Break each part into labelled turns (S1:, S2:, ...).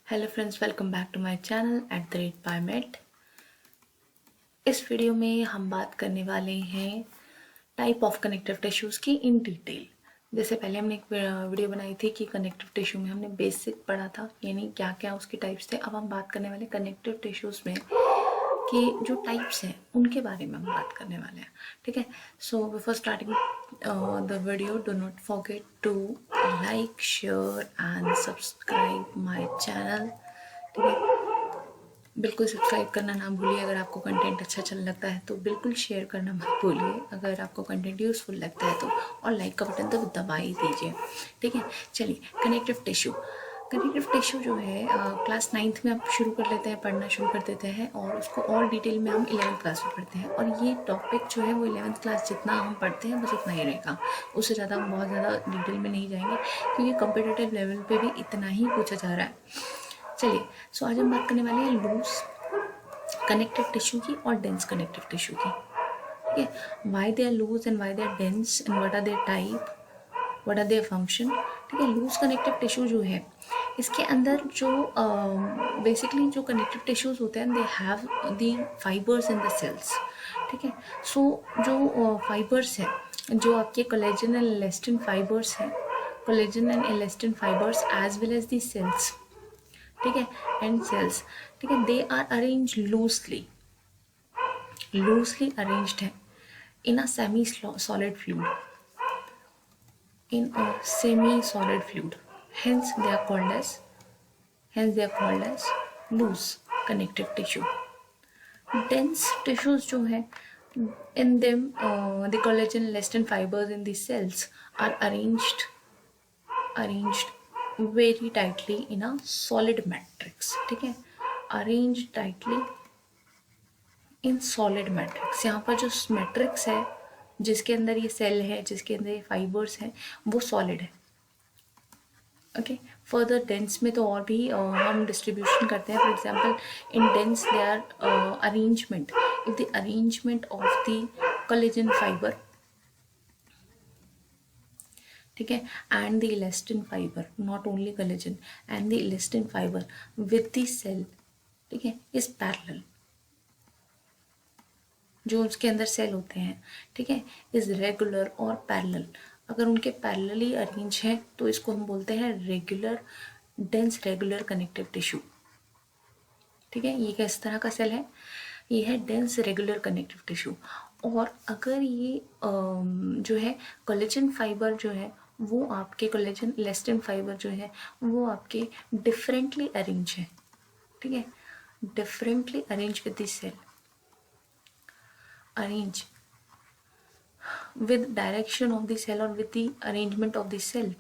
S1: Hello friends, welcome back to my channel @BioMed। इस वीडियो में हम बात करने वाले हैं टाइप ऑफ कनेक्टिव टिश्यूज़ की इन डिटेल। जैसे पहले हमने एक वीडियो बनाई थी कि कनेक्टिव टिश्यू में हमने बेसिक पढ़ा था, यानी क्या क्या उसके टाइप्स थे। अब हम बात करने वाले कनेक्टिव टिश्यूज़ में कि जो टाइप्स हैं उनके बारे में हम बात करने वाले हैं। ठीक है, so before starting the video, do not forget to like, share and subscribe my channel. ठीक है, बिल्कुल सब्सक्राइब करना ना भूलिए। अगर आपको कंटेंट अच्छा चल लगता है तो बिल्कुल शेयर करना मत भूलिए। अगर आपको कंटेंट यूज़फुल लगता है तो, और लाइक का बटन तो दबा ही दीजिए। ठीक है, चलिए कनेक्टिव टिश्यू। कनेक्टिव टिश्यू जो है क्लास 9th में आप शुरू कर लेते हैं, पढ़ना शुरू कर देते हैं, और उसको और डिटेल में हम 11th क्लास में पढ़ते हैं। और ये टॉपिक जो है वो 11th क्लास जितना हम पढ़ते हैं बस उतना ही रहेगा, उससे ज़्यादा हम बहुत ज़्यादा डिटेल में नहीं जाएंगे, क्योंकि कम्पिटिटिव लेवल पे भी इतना ही पूछा जा रहा है। चलिए, सो आज हम बात करने वाले हैं लूज कनेक्टिव टिश्यू की और डेंस कनेक्टिव टिश्यू की। ठीक है, why they are loose and why they are dense and what are their type, what are their function. ठीक है, लूज कनेक्टिव टिश्यू जो है इसके अंदर जो बेसिकली जो कनेक्टिव टिश्यूज होते हैं, they have the fibres in the cells. ठीक है, सो जो फाइबर्स हैं, जो आपके कोलेजन एंड इलास्टिन फाइबर्स हैं, collagen and elastin fibres as well as the cells, ठीक है, एंड सेल्स, ठीक है, they are arrange loosely arranged है in a semi solid fluid, in a semi-solid fluid. Hence they are called as loose connective tissue. Dense tissues जो है, in them the collagen elastin fibers in the cells are arranged very tightly in a solid matrix. ठीक है, arranged tightly in solid matrix. यहाँ पर जो matrix है जिसके अंदर ये सेल है, जिसके अंदर ये फाइबर्स हैं, वो सॉलिड है। ओके, फर्दर डेंस में तो और भी हम डिस्ट्रीब्यूशन करते हैं। For example in dense they are arrangement, if the arrangement of the collagen fibre, ठीक है, and the elastin fibre, not only collagen, and the elastin fibre with the cell, ठीक है, इज पैरेलल। जो उसके अंदर cell होते हैं, ठीक है, इज रेगुलर और पैरेलल। अगर उनके पैरेलली अरेंज हैं तो इसको हम बोलते हैं regular, dense regular connective tissue. ठीक है, ये किस तरह का सेल है? ये है डेंस रेगुलर कनेक्टिव टिश्यू। और अगर ये जो है कोलेजन फाइबर जो है वो आपके, कोलेजन इलास्टिन फाइबर जो है वो आपके डिफरेंटली अरेंज है, ठीक है, differently arrange with this cell, arrange with direction of the cell or with the arrangement of the cell।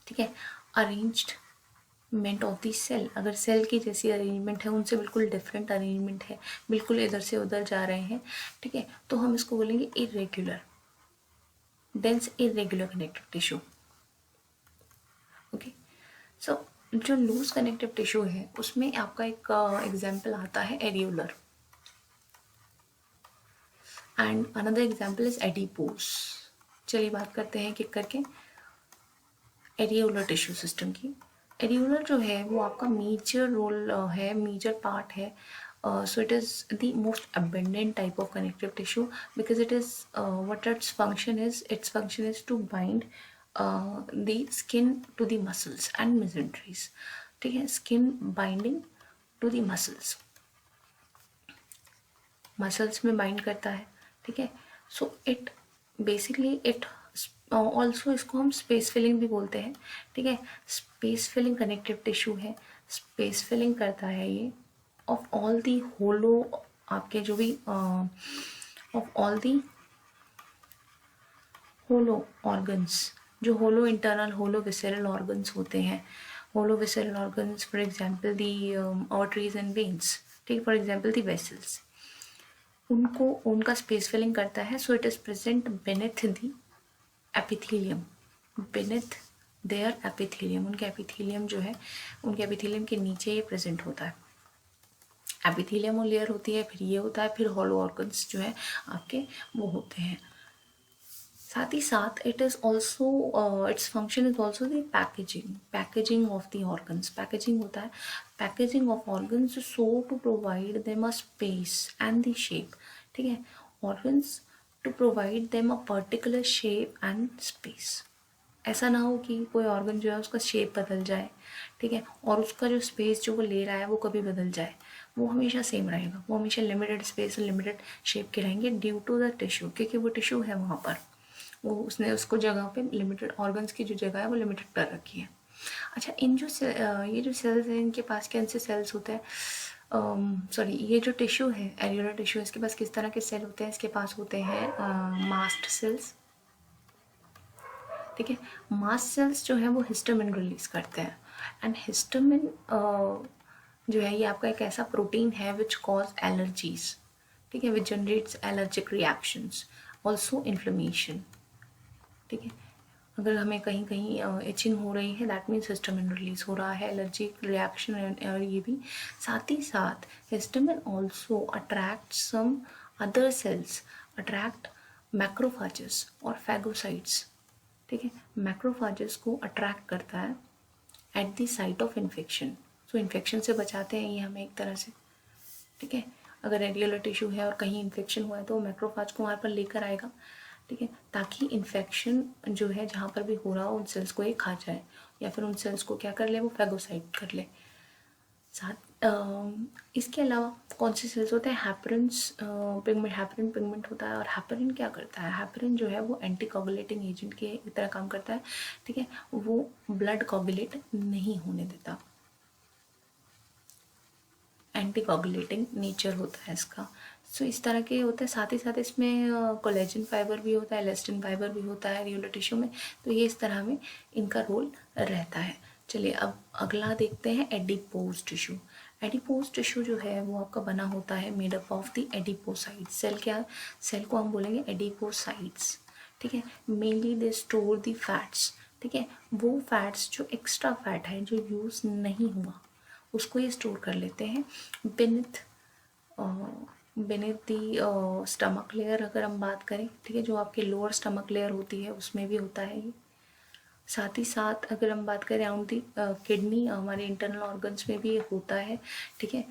S1: ठीक है, अरेंजमेंट ऑफ द सेल, अगर सेल की जैसी अरेंजमेंट है, उनसे बिल्कुल डिफरेंट अरेंजमेंट है, बिल्कुल इधर से उधर जा रहे हैं, ठीक है, तो हम इसको बोलेंगे irregular, dense irregular connective tissue. Okay, so जो लूज कनेक्टिव टिश्यू है उसमें आपका एक एग्जाम्पल आता है areolar, and another example is adipose. चलिए बात करते हैं एक करके एरियोलर टिश्यू सिस्टम की। एरियोलर जो है वो आपका मेजर रोल है, मेजर पार्ट है। So it is the most abundant type of connective tissue because it is what its function is to bind the skin to the muscles and mesenteries। ठीक है, skin binding to the muscles में bind करता है। ठीक है, so it basically it also, इसको हम space filling भी बोलते हैं। ठीक है, स्पेस फिलिंग कनेक्टिव टिश्यू है, स्पेस फिलिंग करता है ये ऑफ ऑल दी होलो, आपके जो भी of all the hollow organs, जो hollow internal hollow visceral organs होते हैं, hollow visceral organs, for example the arteries and veins, ठीक, फॉर एग्जाम्पल दी वेसल्स, उनको उनका स्पेस फिलिंग करता है। So it is present beneath the epithelium, beneath their epithelium, उनके epithelium जो है, उनके एपिथेलियम के नीचे ये प्रेजेंट होता है। एपिथेलियम लेयर होती है, फिर ये होता है, फिर हॉलो ऑर्गन्स जो है आपके वो होते हैं। साथ ही साथ it is also its function is also the packaging of the organs. Packaging होता है, packaging of organs so to provide them a space and the shape. ठीक है, organs to provide them a particular shape and space. ऐसा ना हो कि कोई organ जो है उसका शेप बदल जाए, ठीक है, और उसका जो स्पेस जो वो ले रहा है वो कभी बदल जाए, वो हमेशा सेम रहेगा, वो हमेशा लिमिटेड स्पेस और लिमिटेड शेप के रहेंगे ड्यू टू द टिश्यू, क्योंकि वो टिश्यू है वहाँ पर, वो उसने उसको जगह पे लिमिटेड, ऑर्गन्स की जो जगह है वो लिमिटेड कर रखी है। अच्छा, इन जो ये जो सेल्स हैं इनके पास कैसे से सेल्स होते हैं, सॉरी ये जो टिश्यू है एरियोलर टिश्यू, इसके पास किस तरह के सेल होते हैं, इसके पास होते हैं मास्ट सेल्स। ठीक है, मास्ट सेल्स जो है वो हिस्टामिन रिलीज करते हैं, एंड हिस्टामिन जो है ये आपका एक ऐसा प्रोटीन है विच कॉज एलर्जीज। ठीक है, which generates allergic reactions, also inflammation. ठीक है, अगर हमें कहीं कहीं इचिंग हो रही है दैट मीन्स हिस्टामिन रिलीज हो रहा है, एलर्जिक रिएक्शन, और ये भी साथ ही साथ histamine also attract some other cells, attract macrophages और फैगोसाइट्स। ठीक है, मैक्रोफाजेस को अट्रैक्ट करता है at the site of infection, so infection से बचाते हैं ये हमें एक तरह से। ठीक है, अगर रेडिकुलर टिश्यू है और कहीं इन्फेक्शन हुआ है तो मैक्रोफाज को वहाँ पर लेकर आएगा। ठीक है, ताकि इन्फेक्शन जो है जहाँ पर भी हो रहा हो उन सेल्स को ये खा जाए, या फिर उन सेल्स को क्या कर ले, वो फैगोसाइट कर ले। साथ इसके अलावा कौन से सेल्स होते हैं, हैपरिन्स पिगमेंट, हैपरिन पिगमेंट होता है, और हैपरिन क्या करता है, हैपरिन जो है वो एंटी कोगुलेटिंग एजेंट के तरह काम करता है। ठीक है, वो ब्लड कोगुलेट नहीं होने देता, एंटी कोगुलेटिंग नेचर होता है इसका। सो इस तरह के होते हैं। साथ ही साथ इसमें कोलेजन फाइबर भी होता है, इलास्टिन फाइबर भी होता है रेडिकुलर टिश्यू में, तो ये इस तरह में इनका रोल रहता है। चलिए अब अगला देखते हैं एडिपोज टिश्यू। एडिपोज टिश्यू जो है वो आपका बना होता है made up of the adipocytes. Cell क्या, सेल को हम बोलेंगे एडिपोसाइट्स। ठीक है, mainly they store the fats. ठीक है, वो फैट्स जो एक्स्ट्रा फैट है जो यूज़ नहीं हुआ उसको ये स्टोर कर लेते हैं बेनिथ बेनिथ दी स्टमक लेयर, अगर हम बात करें। ठीक है, जो आपके लोअर स्टमक लेयर होती है उसमें भी होता है ये। साथ ही साथ अगर हम बात करें अराउंड दी किडनी, हमारे इंटरनल ऑर्गन्स में भी ये होता है। ठीक है,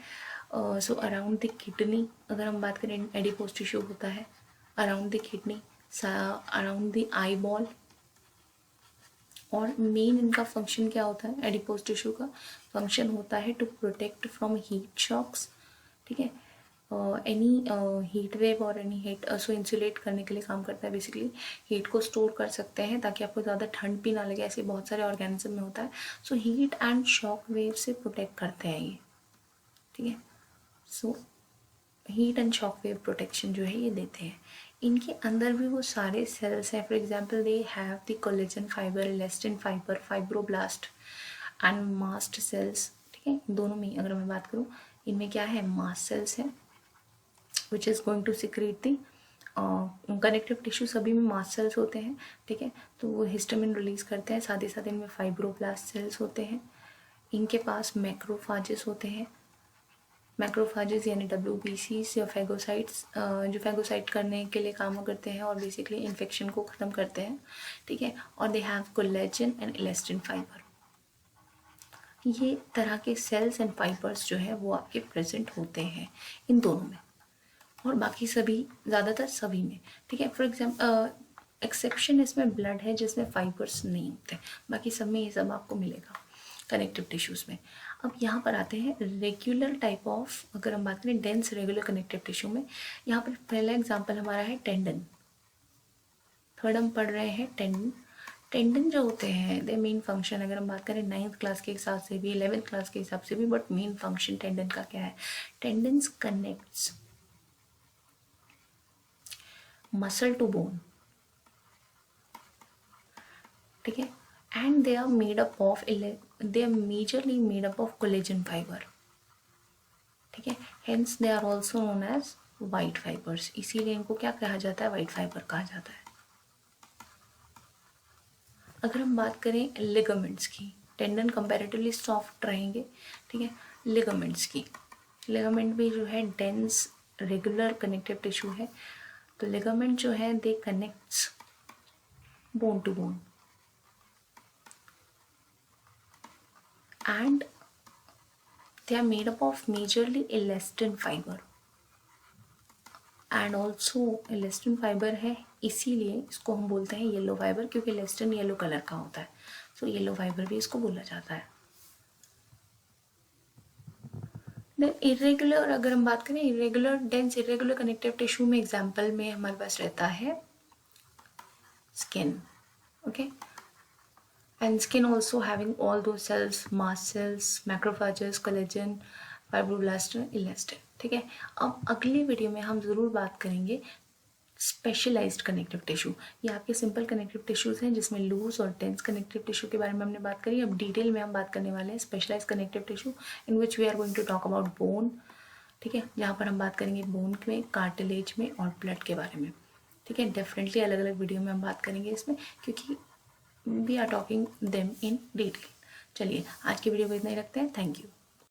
S1: सो अराउंड द किडनी अगर हम बात करें एडिपोज टिश्यू होता है around the kidney, around the eyeball. और मेन इनका फंक्शन क्या होता है, एडिपोज टिश्यू का फंक्शन होता है to protect from heat shocks. ठीक है, एनी हीट वेव और एनी हीट, सो इंसुलेट करने के लिए काम करता है बेसिकली। हीट को स्टोर कर सकते हैं ताकि आपको ज़्यादा ठंड भी ना लगे, ऐसे बहुत सारे ऑर्गेनिज्म में होता है। So heat and shock wave से प्रोटेक्ट करते हैं ये। ठीक है, so heat and shock wave protection जो है ये देते हैं। इनके अंदर भी वो सारे सेल्स हैं, for example they have the collagen fibre, elastin fibre, fibroblast and mast cells. ठीक है, दोनों में अगर मैं बात करूँ इनमें क्या है, मास्ट सेल्स है which is going to secrete the connective tissue, सभी में मास्ट सेल्स होते हैं। ठीक है, तो वो हिस्टामिन रिलीज करते हैं। साथ ही साथ इनमें फाइब्रोब्लास्ट सेल्स होते हैं, इनके पास मैक्रोफाजेस होते हैं। मैक्रोफाजेस यानी WBCs या फैगोसाइट्स, जो फैगोसाइट करने के लिए काम करते हैं और बेसिकली इन्फेक्शन को ख़त्म करते हैं। ठीक है, और they have collagen and elastin fibre. ये तरह के सेल्स एंड फाइबर्स जो है वो आपके प्रेजेंट होते हैं इन दोनों में, और बाकी सभी, ज़्यादातर सभी में। ठीक है, फॉर एग्जाम्पल एक्सेप्शन इसमें ब्लड है जिसमें फाइबर्स नहीं होते, बाकी सब में ये सब आपको मिलेगा कनेक्टिव टिश्यूज़ में। अब यहाँ पर आते हैं रेगुलर टाइप ऑफ, अगर हम बात करें डेंस रेगुलर कनेक्टिव टिश्यू में, यहाँ पर पहला एग्जाम्पल हमारा है टेंडन। थर्ड हम पढ़ रहे हैं टेंडन। टेंडन जो होते हैं दे मेन फंक्शन, अगर हम बात करें 9th क्लास के हिसाब से भी 11th क्लास के हिसाब से भी, बट मेन फंक्शन टेंडन का क्या है, tendons connects muscle to bone. ठीक है, and they are made up of, they are majorly made up of collagen fibre. ठीक है, hence they are also known as white fibres, इसीलिए इनको क्या कहा जाता है, वाइट फाइबर कहा जाता है। अगर हम बात करें लिगामेंट्स की, टेंडन कंपैरेटिवली सॉफ्ट रहेंगे। ठीक है, लिगामेंट्स की, लिगामेंट भी जो है डेंस रेगुलर कनेक्टिव टिश्यू है। तो लिगामेंट जो है दे connects bone to bone, and they are made up of majorly elastin fiber, and also elastin fibre है, इसीलिए इसको हम बोलते हैं येलो फाइबर, क्योंकि इलेस्टिन येलो कलर का होता है, सो येलो फाइबर भी इसको बोला जाता है। देन इरेगुलर, अगर हम बात करें irregular dense irregular connective tissue में एग्जाम्पल में हमारे पास रहता है skin, okay, and skin also having all those cells, mast cells, macrophages, collagen, fibroblast, elastin, ठीक है। अब अगली वीडियो में हम ज़रूर बात करेंगे स्पेशलाइज्ड कनेक्टिव टिश्यू। ये आपके सिंपल कनेक्टिव टिश्यूज़ हैं जिसमें लूज और डेंस कनेक्टिव टिश्यू के बारे में हमने बात करी। अब डिटेल में हम बात करने वाले हैं specialised connective tissue, in which we are going to talk about bone, ठीक है, जहाँ पर हम बात करेंगे बोन में, कार्टिलेज में और ब्लड के बारे में, ठीक है। डेफिनेटली अलग अलग वीडियो में हम बात करेंगे इसमें, क्योंकि we are talking them in detail. चलिए आज की वीडियो को इतना ही रखते हैं। Thank you.